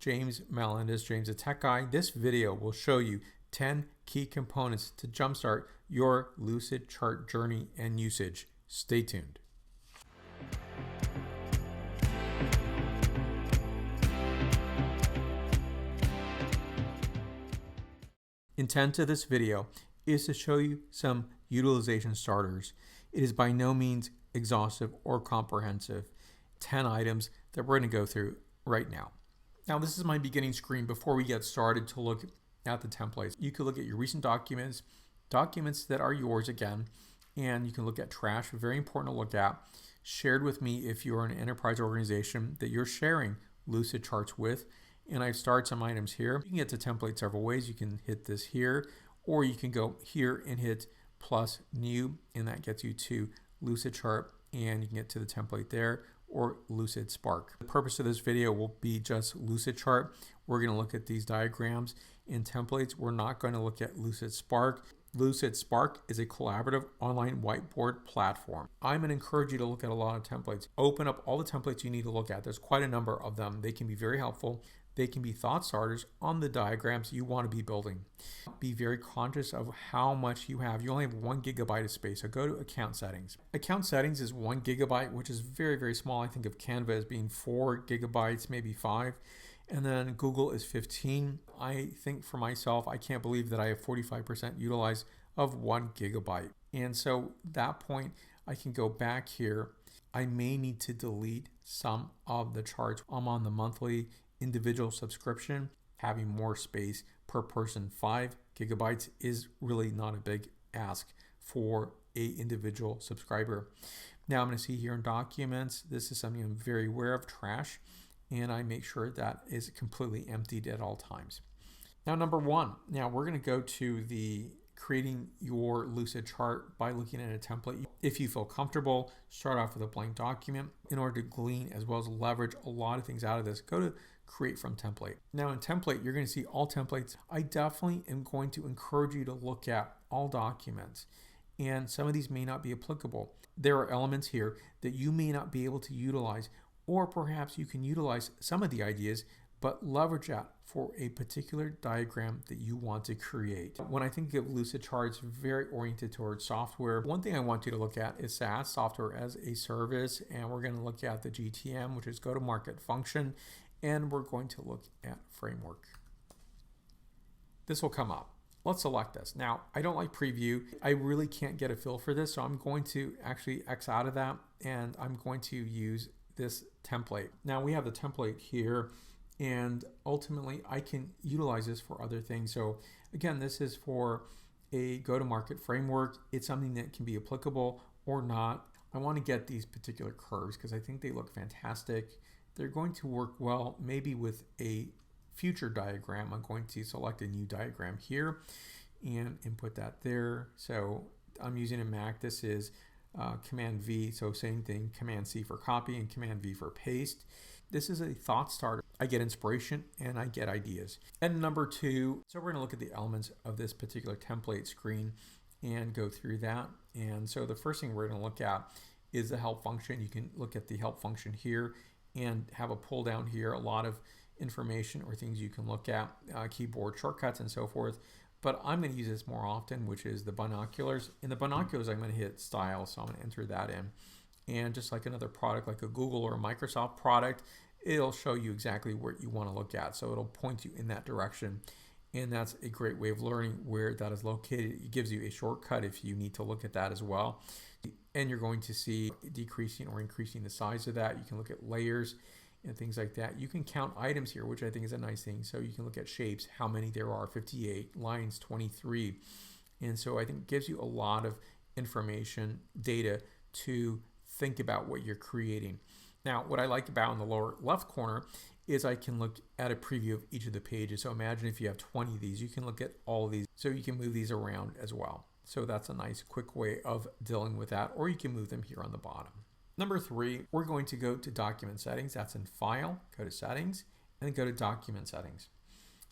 James Melendez, James the Tech Guy. This video will show you 10 key components to jumpstart your Lucidchart journey and usage. Stay tuned. Intent of this video is to show you some utilization starters. It is by no means exhaustive or comprehensive. 10 items that we're going to go through right now. Now, this is my beginning screen before we get started to look at the templates. You can look at your recent documents, documents that are yours again, and you can look at trash, very important to look at, shared with me if you're an enterprise organization that you're sharing Lucidcharts with. And I've started some items here. You can get to template several ways. You can hit this here, or you can go here and hit plus new, and that gets you to Lucidchart, and you can get to the template there, or Lucid Spark. The purpose of this video will be just Lucidchart. We're going to look at these diagrams and templates. We're not going to look at Lucid Spark. Lucid Spark is a collaborative online whiteboard platform. I'm going to encourage you to look at a lot of templates. Open up all the templates you need to look at. There's quite a number of them. They can be very helpful. They can be thought starters on the diagrams you want to be building. Be very conscious of how much you have. You only have 1 gigabyte of space, so go to account settings. Account settings is 1 gigabyte, which is very, very small. I think of Canva as being 4 gigabytes, maybe 5. And then Google is 15. I think for myself, I can't believe that I have 45% utilized of 1 gigabyte. And so at that point, I can go back here. I may need to delete some of the charts. I'm on the monthly individual subscription. Having more space per person, 5 gigabytes, is really not a big ask for a individual subscriber. Now I'm going to see here in documents, this is something I'm very aware of, trash, and I make sure that is completely emptied at all times. Now, number 1, now we're going to go to the creating your Lucidchart by looking at a template. If you feel comfortable, start off with a blank document. In order to glean as well as leverage a lot of things out of this, go to create from template. Now in template, you're going to see all templates. I definitely am going to encourage you to look at all documents, and some of these may not be applicable. There are elements here that you may not be able to utilize, or perhaps you can utilize some of the ideas but leverage that for a particular diagram that you want to create. When I think of Lucidchart, very oriented towards software. One thing I want you to look at is SaaS, software as a service, and we're going to look at the GTM, which is go-to-market function, and we're going to look at framework. This will come up. Let's select this. Now, I don't like preview. I really can't get a feel for this, so I'm going to actually X out of that, and I'm going to use this template. Now, we have the template here, and ultimately I can utilize this for other things. So again, this is for a go-to-market framework. It's something that can be applicable or not. I want to get these particular curves because I think they look fantastic. They're going to work well maybe with a future diagram. I'm going to select a new diagram here and input that there. So I'm using a Mac. This is Command V, so same thing, Command C for copy and Command V for paste. This is a thought starter. I get inspiration and I get ideas. And number 2, so we're going to look at the elements of this particular template screen and go through that. And so the first thing we're going to look at is the help function. You can look at the help function here and have a pull down here, a lot of information or things you can look at, keyboard shortcuts and so forth. But I'm going to use this more often, which is the binoculars. In the binoculars, I'm going to hit style, so I'm going to enter that in. And just like another product, like a Google or a Microsoft product, it'll show you exactly what you want to look at. So it'll point you in that direction. And that's a great way of learning where that is located. It gives you a shortcut if you need to look at that as well. And you're going to see decreasing or increasing the size of that. You can look at layers and things like that. You can count items here, which I think is a nice thing. So you can look at shapes, how many there are, 58, lines, 23. And so I think it gives you a lot of information, data to think about what you're creating. Now, what I like about in the lower left corner is I can look at a preview of each of the pages. So imagine if you have 20 of these, you can look at all of these. So you can move these around as well. So that's a nice quick way of dealing with that, or you can move them here on the bottom. Number 3, we're going to go to document settings. That's in File, go to Settings, and then go to Document Settings.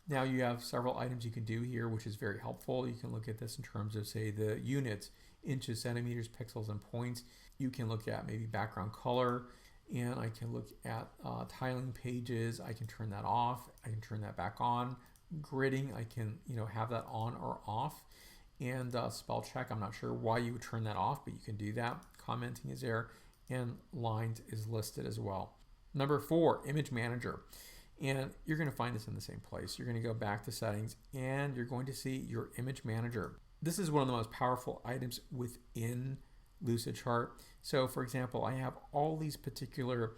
Now you have several items you can do here, which is very helpful. You can look at this in terms of, say, the units, inches, centimeters, pixels, and points. You can look at maybe background color, and I can look at tiling pages. I can turn that off. I can turn that back on. Gridding, I can have that on or off. And spell check, I'm not sure why you would turn that off, but you can do that. Commenting is there, and lines is listed as well. Number 4, image manager. And you're going to find this in the same place. You're going to go back to settings, and you're going to see your image manager. This is one of the most powerful items within Lucidchart. So for example, I have all these particular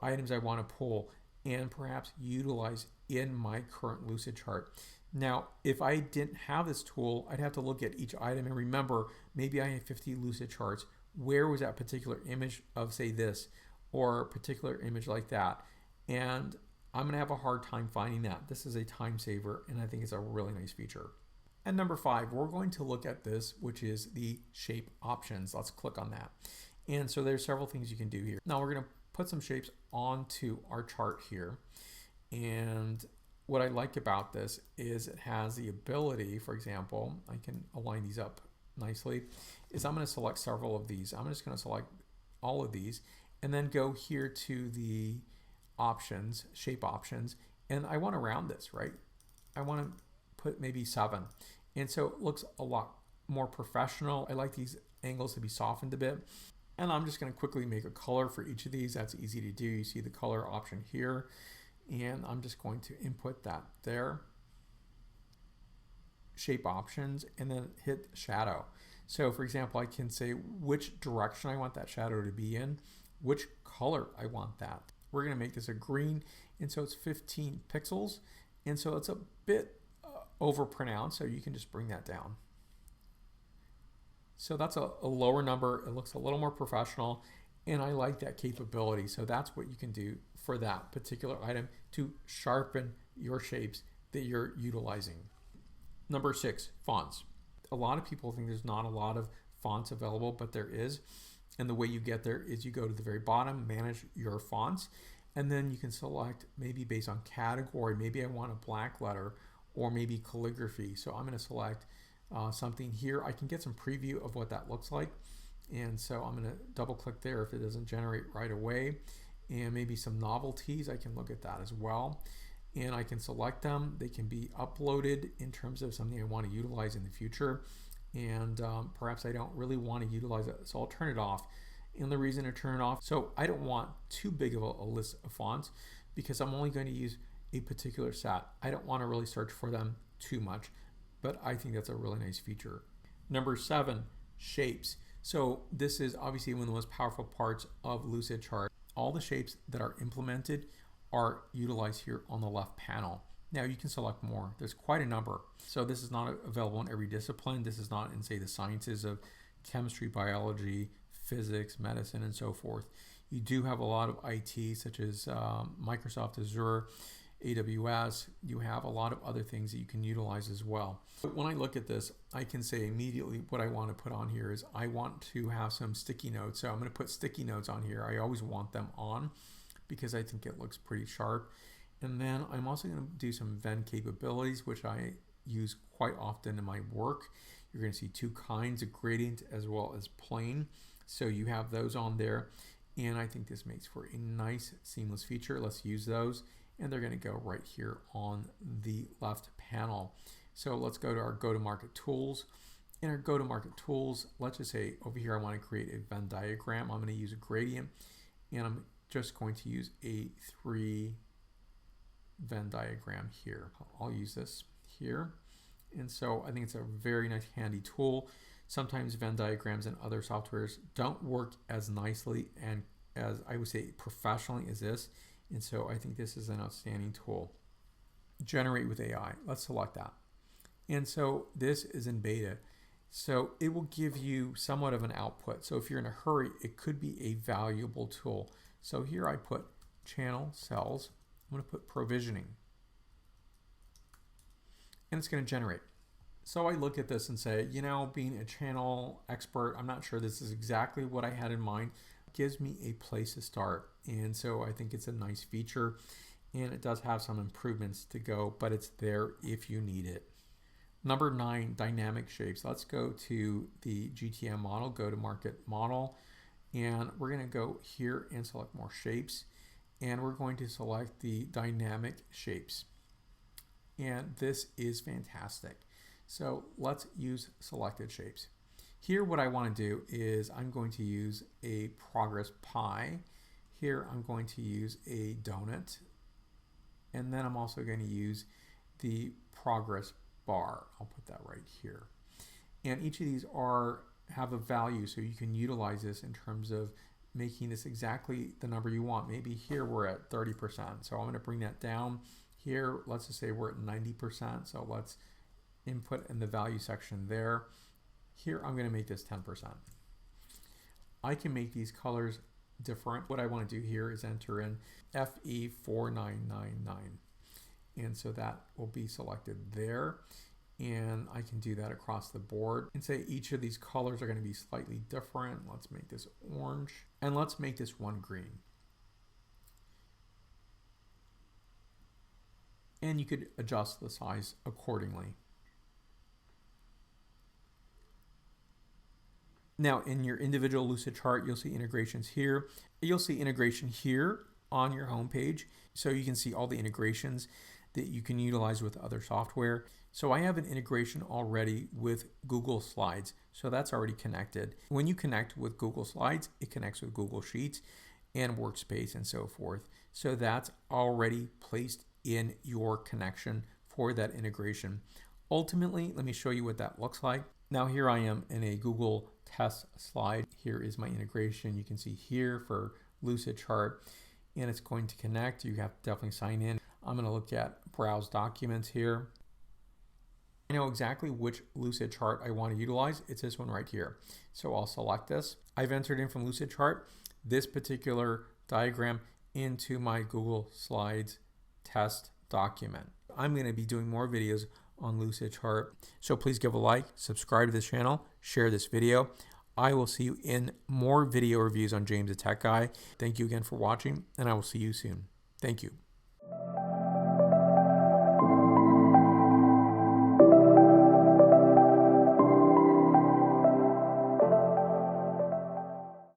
items I want to pull and perhaps utilize in my current Lucidchart. Now, if I didn't have this tool, I'd have to look at each item and remember, maybe I have 50 Lucidcharts. Where was that particular image of, say, this, or a particular image like that? And I'm going to have a hard time finding that. This is a time saver, and I think it's a really nice feature. And number 5, we're going to look at this, which is the shape options. Let's click on that. And so there's several things you can do here. Now we're going to put some shapes onto our chart here. And what I like about this is it has the ability, for example, I can align these up nicely, is I'm going to select several of these. I'm just going to select all of these and then go here to the options, shape options, and I want to round this, right? I want to put maybe 7. And so it looks a lot more professional. I like these angles to be softened a bit. And I'm just going to quickly make a color for each of these. That's easy to do. You see the color option here. And I'm just going to input that there. Shape options, and then hit shadow. So for example, I can say which direction I want that shadow to be in, which color I want that. We're going to make this a green, and so it's 15 pixels. And so it's a bit overpronounced, so you can just bring that down. So that's a lower number. It looks a little more professional, and I like that capability. So that's what you can do for that particular item to sharpen your shapes that you're utilizing. Number 6, fonts. A lot of people think there's not a lot of fonts available, but there is. And the way you get there is you go to the very bottom, manage your fonts, and then you can select maybe based on category. Maybe I want a black letter or maybe calligraphy. So I'm going to select something here. I can get some preview of what that looks like. And so I'm going to double click there if it doesn't generate right away. And maybe some novelties, I can look at that as well. And I can select them. They can be uploaded in terms of something I want to utilize in the future. And perhaps I don't really want to utilize it, so I'll turn it off. And the reason to turn it off, so I don't want too big of a list of fonts because I'm only going to use a particular set. I don't want to really search for them too much, but I think that's a really nice feature. Number 7, shapes. So this is obviously one of the most powerful parts of Lucidchart. All the shapes that are implemented are utilized here on the left panel. Now you can select more. There's quite a number. So this is not available in every discipline. This is not in, say, the sciences of chemistry, biology, physics, medicine, and so forth. You do have a lot of IT, such as Microsoft Azure, AWS. You have a lot of other things that you can utilize as well. But when I look at this, I can say immediately what I want to put on here is I want to have some sticky notes. So I'm going to put sticky notes on here. I always want them on because I think it looks pretty sharp. And then I'm also going to do some Venn capabilities, which I use quite often in my work. You're going to see 2 kinds of gradient as well as plane. So you have those on there. And I think this makes for a nice seamless feature. Let's use those. And they're going to go right here on the left panel. So let's go to our go-to-market tools. In our go-to-market tools, let's just say over here I want to create a Venn diagram. I'm going to use a gradient, and I'm just going to use a 3 Venn diagram here. I'll use this here. And so I think it's a very nice handy tool. Sometimes Venn diagrams and other softwares don't work as nicely and as I would say professionally as this. And so I think this is an outstanding tool. Generate with AI. Let's select that. And so this is in beta. So it will give you somewhat of an output. So if you're in a hurry, it could be a valuable tool. So here I put channel cells. I'm going to put provisioning. And it's going to generate. So I look at this and say, you know, being a channel expert, I'm not sure this is exactly what I had in mind. It gives me a place to start. And so I think it's a nice feature. And it does have some improvements to go, but it's there if you need it. Number 9, dynamic shapes. Let's go to the GTM model, go to market model. And we're going to go here and select more shapes. And we're going to select the dynamic shapes. And this is fantastic. So let's use selected shapes. Here what I want to do is I'm going to use a progress pie. Here I'm going to use a donut. And then I'm also going to use the progress bar. I'll put that right here. And each of these have a value, so you can utilize this in terms of making this exactly the number you want. Maybe here we're at 30%. So I'm going to bring that down. Here, let's just say we're at 90%. So let's input in the value section there. Here, I'm going to make this 10%. I can make these colors different. What I want to do here is enter in FE4999. And so that will be selected there. And I can do that across the board and say each of these colors are going to be slightly different. Let's make this orange and let's make this one green. And you could adjust the size accordingly. Now in your individual Lucidchart, you'll see integrations here. You'll see integration here on your home page. So you can see all the integrations that you can utilize with other software. So I have an integration already with Google Slides. So that's already connected. When you connect with Google Slides, it connects with Google Sheets and Workspace and so forth. So that's already placed in your connection for that integration. Ultimately, let me show you what that looks like. Now here I am in a Google test slide. Here is my integration. You can see here for Lucidchart, and it's going to connect. You have to definitely sign in. I'm going to look at browse documents here. I know exactly which Lucidchart I want to utilize. It's this one right here. So I'll select this. I've entered in from Lucidchart this particular diagram into my Google Slides test document. I'm going to be doing more videos on Lucidchart. So please give a like, subscribe to this channel, share this video. I will see you in more video reviews on James the Tech Guy. Thank you again for watching, and I will see you soon. Thank you.